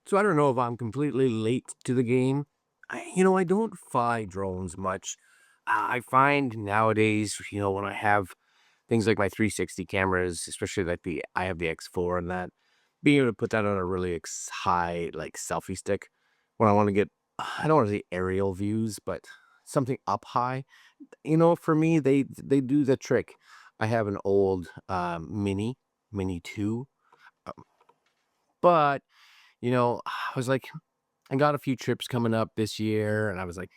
So I don't know if I'm completely late to the game. I don't fly drones much. I find nowadays, when I have things like my 360 cameras, especially like I have the X4 and that, being able to put that on a really high, like selfie stick when I want to get, I don't want to say aerial views, but something up high. For me, they do the trick. I have an old Mini 2, um, but I was like, I got a few trips coming up this year, and I was like,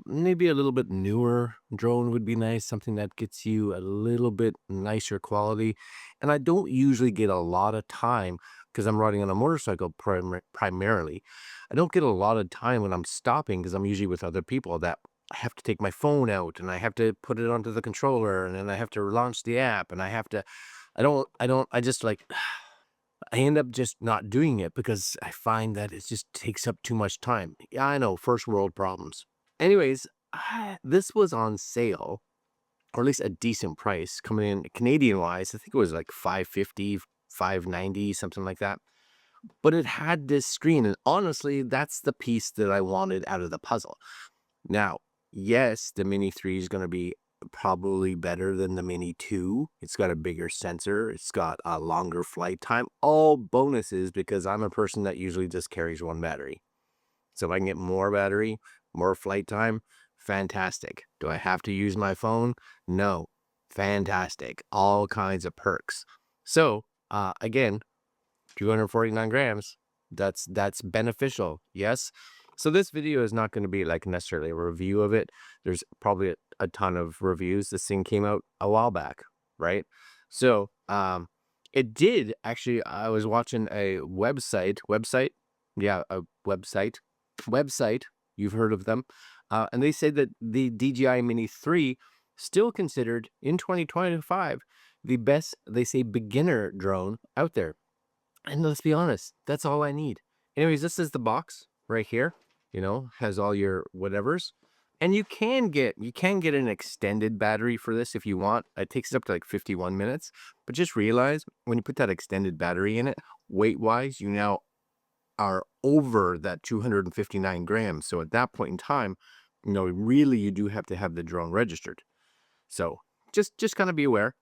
maybe a little bit newer drone would be nice, something that gets you a little bit nicer quality. And I don't usually get a lot of time because I'm riding on a motorcycle primarily. I don't get a lot of time when I'm stopping because I'm usually with other people that I have to take my phone out and I have to put it onto the controller and then I have to launch the app and I just like I end up just not doing it because I find that it just takes up too much time. Yeah, I know, first world problems. Anyways, this was on sale, or at least a decent price, coming in Canadian wise. I think it was like 550, 590, something like that. But it had this screen, and honestly, that's the piece that I wanted out of the puzzle. Now, yes, the Mini 3 is going to be probably better than the Mini 2. It's got a bigger sensor. It's got a longer flight time. All bonuses because I'm a person that usually just carries one battery. So if I can get more battery, more flight time, fantastic. Do I have to use my phone? No. Fantastic. All kinds of perks. So, again, 249 grams. That's beneficial. Yes. So this video is not going to be like necessarily a review of it. There's probably a ton of reviews. This thing came out a while back, right? So, it did actually. I was watching a website. Yeah, a website. You've heard of them. And they said that the DJI Mini 3 still considered in 2025 the best, they say, beginner drone out there. And let's be honest, that's all I need. Anyways, this is the box right here, has all your whatevers. And you can get an extended battery for this if you want. It takes up to like 51 minutes. But just realize when you put that extended battery in it, weight-wise, you now are over that 259 grams. So at that point in time, really you do have to have the drone registered. So just kind of be aware.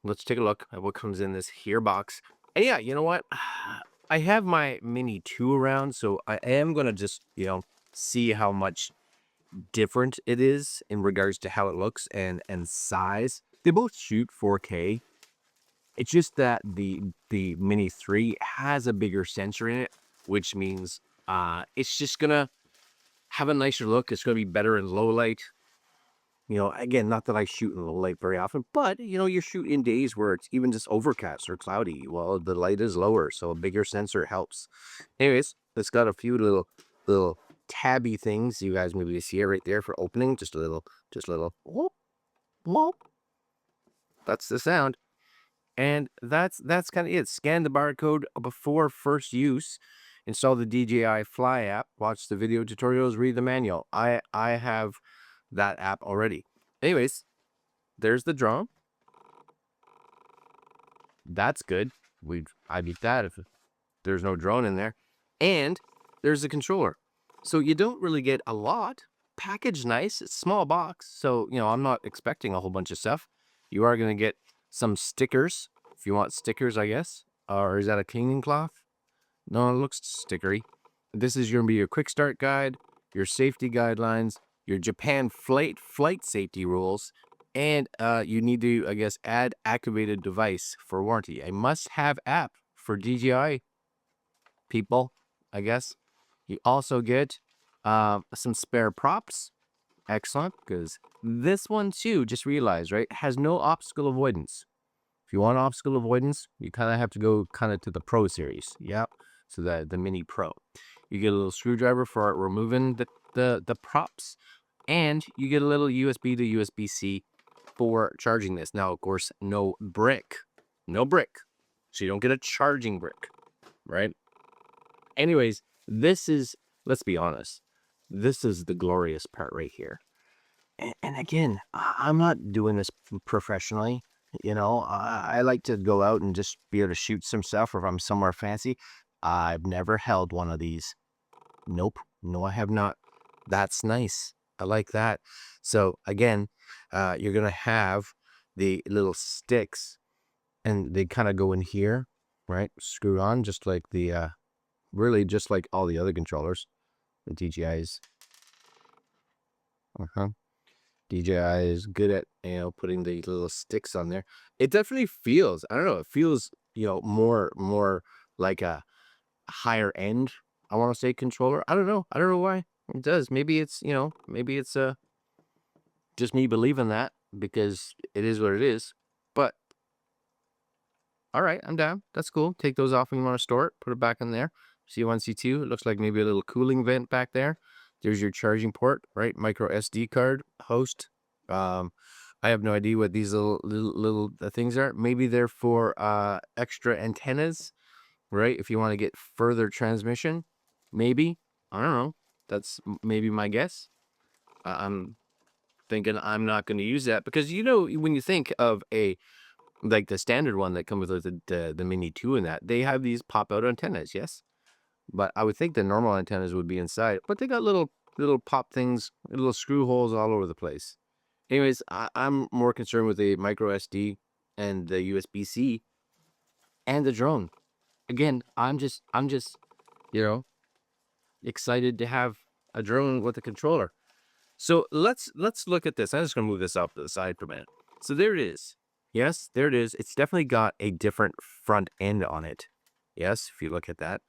Let's take a look at what comes in this here box. And yeah, you know what? I have my Mini 2 around, so I am going to just, see how much different it is in regards to how it looks and size. They both shoot 4K. It's just that the Mini 3 has a bigger sensor in it, which means it's just going to have a nicer look. It's going to be better in low light. Again, not that I shoot in the light very often, but, you shoot in days where it's even just overcast or cloudy. Well, the light is lower, so a bigger sensor helps. Anyways, it's got a few little tabby things. You guys maybe see it right there for opening. Just a little, whoop, whoop. That's the sound. And that's kind of it. Scan the barcode before first use. Install the DJI Fly app. Watch the video tutorials. Read the manual. I have that app already. Anyways, there's the drone. That's good. I beat that if there's no drone in there. And there's the controller. So you don't really get a lot. Packaged nice. It's a small box. So, I'm not expecting a whole bunch of stuff. You are going to get some stickers. If you want stickers, I guess. Or is that a cleaning cloth? No, it looks stickery. This is going to be your quick start guide, your safety guidelines, your Japan flight safety rules, and you need to, I guess, add activated device for warranty. A must-have app for DJI people, I guess. You also get some spare props. Excellent, because this one too, just realize, right, has no obstacle avoidance. If you want obstacle avoidance, you kind of have to go kind of to the Pro series. Yep. So the Mini Pro. You get a little screwdriver for removing the props, and you get a little USB to USB-C for charging this. Now, of course, no brick. No brick. So you don't get a charging brick, right? Anyways, let's be honest, this is the glorious part right here. And again, I'm not doing this professionally. I like to go out and just be able to shoot some stuff, or if I'm somewhere fancy. I've never held one of these. Nope. No, I have not. That's nice. I like that. So again, you're gonna have the little sticks, and they kind of go in here, right? Screw on, just like the really just like all the other controllers, the DJI's. Uh-huh. DJI is good at, putting the little sticks on there. It definitely feels, I don't know, it feels, more like a higher end, I want to say, controller. I don't know. I don't know why it does. Maybe it's, maybe it's just me believing that because it is what it is. But all right, I'm down. That's cool. Take those off when you want to store it. Put it back in there. C1, C2. It looks like maybe a little cooling vent back there. There's your charging port, right? Micro SD card host. I have no idea what these little things are. Maybe they're for extra antennas, right? If you want to get further transmission, maybe. I don't know. That's maybe my guess. I'm thinking I'm not going to use that because when you think of like the standard one that comes with the Mini 2 and that, they have these pop-out antennas, yes? But I would think the normal antennas would be inside, but they got little pop things, little screw holes all over the place. Anyways, I'm more concerned with the micro SD and the USB-C and the drone. Again, I'm just, you know, excited to have a drone with a controller. So let's look at this. I'm just gonna move this off to the side for a minute. So there it is. Yes, there it is. It's definitely got a different front end on it. Yes, if you look at that,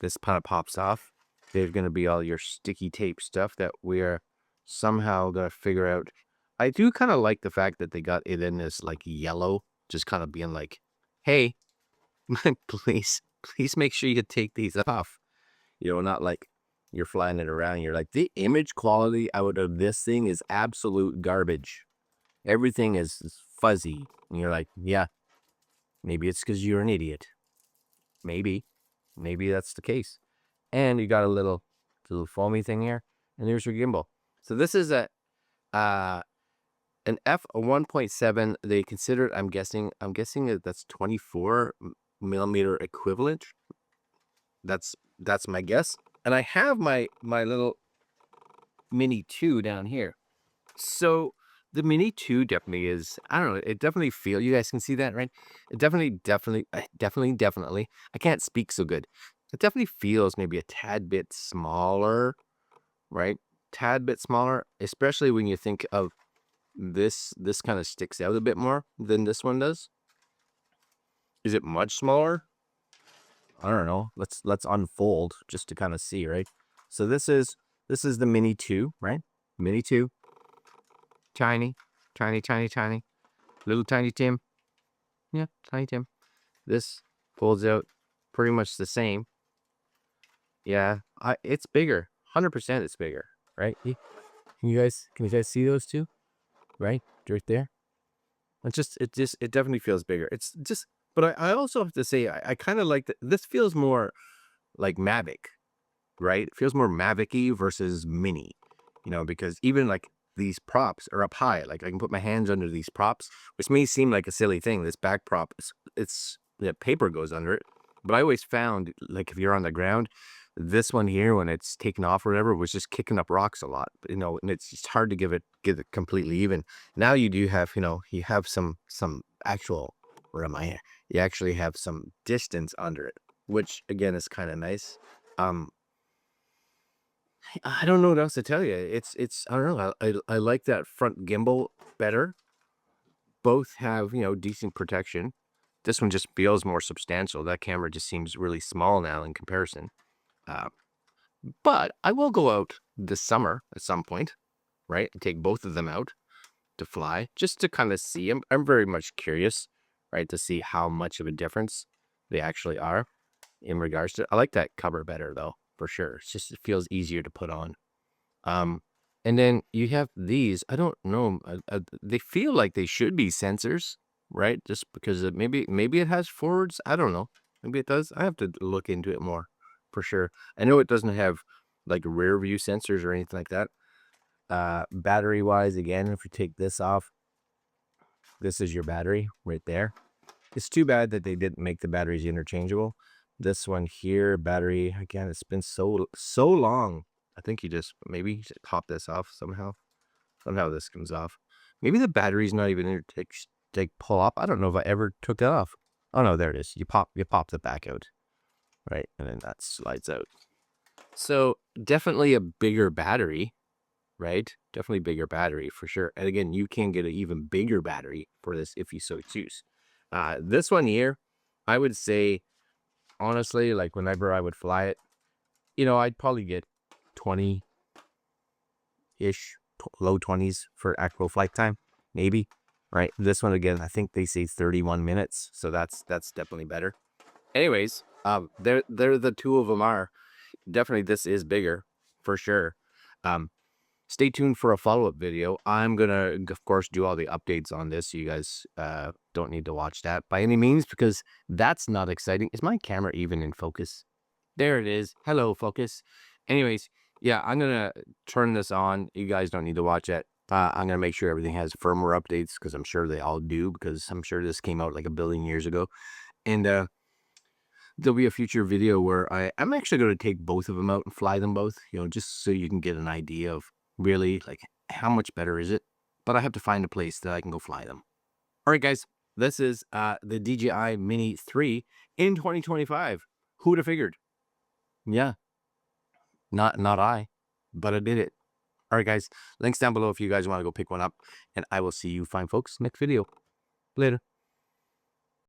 this kind of pops off. There's gonna be all your sticky tape stuff that we're somehow gonna figure out. I do kind of like the fact that they got it in this like yellow, just kind of being like, hey, please make sure you take these off. Not like you're flying it around. You're like, the image quality out of this thing is absolute garbage. Everything is fuzzy. And you're like, yeah, maybe it's because you're an idiot. Maybe that's the case. And you got a little foamy thing here. And there's your gimbal. So this is an f1.7. They considered, I'm guessing that that's 24 millimeter equivalent. That's my guess. And I have my little Mini 2 down here. So the Mini 2 definitely is, I don't know, it definitely feels, you guys can see that, right? It definitely, I can't speak so good. It definitely feels maybe a tad bit smaller, right? Tad bit smaller, especially when you think of this kind of sticks out a bit more than this one does. Is it much smaller? I don't know. Let's unfold just to kind of see, right? So this is the Mini 2, right? Mini 2. Tiny. Little tiny Tim. Yeah, tiny Tim. This folds out pretty much the same. Yeah, it's bigger. 100% it's bigger, right? Can you guys see those two? Right? Right there. It definitely feels bigger. It's just, but I also have to say, I kind of like that. This feels more like Mavic, right? It feels more Mavic-y versus Mini, because even like these props are up high. Like I can put my hands under these props, which may seem like a silly thing. This back prop, it's the paper goes under it. But I always found, like, if you're on the ground, this one here, when it's taken off or whatever, was just kicking up rocks a lot, and it's just hard to get it completely even. Now you do have, you have some actual, where am I here? You actually have some distance under it, which again is kind of nice. I don't know what else to tell you. It's I don't know. I like that front gimbal better. Both have, decent protection. This one just feels more substantial. That camera just seems really small now in comparison. Uh, but I will go out this summer at some point, right? And take both of them out to fly just to kind of see. I'm very much curious, right, to see how much of a difference they actually are in regards to. I like that cover better though, for sure. It feels easier to put on. And then you have these. I don't know. They feel like they should be sensors, right? Just because maybe it has forwards. I don't know. Maybe it does. I have to look into it more, for sure. I know it doesn't have like rear view sensors or anything like that. Battery wise, again, if you take this off, this is your battery right there. It's too bad that they didn't make the batteries interchangeable, This one here, battery, again, it's been so long. I think you just maybe just pop this off somehow. Somehow this comes off. Maybe the battery's not even in take pull up. I don't know if I ever took that off. Oh no, there it is. You pop the back out, right? And then that slides out. So definitely a bigger battery, right? Definitely bigger battery for sure. And again, you can get an even bigger battery for this if you so choose. This one here, I would say, honestly, like whenever I would fly it, I'd probably get 20-ish, low 20s for actual flight time, maybe, right? This one, again, I think they say 31 minutes. So that's definitely better. Anyways, they're the two of them are. Definitely this is bigger for sure. Um, Stay tuned for a follow-up video. I'm gonna, of course, do all the updates on this. You guys don't need to watch that by any means because that's not exciting. Is my camera even in focus? There it is. Hello, focus. Anyways, yeah, I'm gonna turn this on. You guys don't need to watch it. I'm gonna make sure everything has firmware updates because I'm sure they all do because I'm sure this came out like a billion years ago. And there'll be a future video where I'm actually going to take both of them out and fly them both, just so you can get an idea of really like how much better is it. But I have to find a place that I can go fly them. All right, guys, this is the DJI Mini 3 in 2025. Who would have figured? Yeah, not I, but I did it. All right, guys, links down below if you guys want to go pick one up, and I will see you fine folks next video. Later.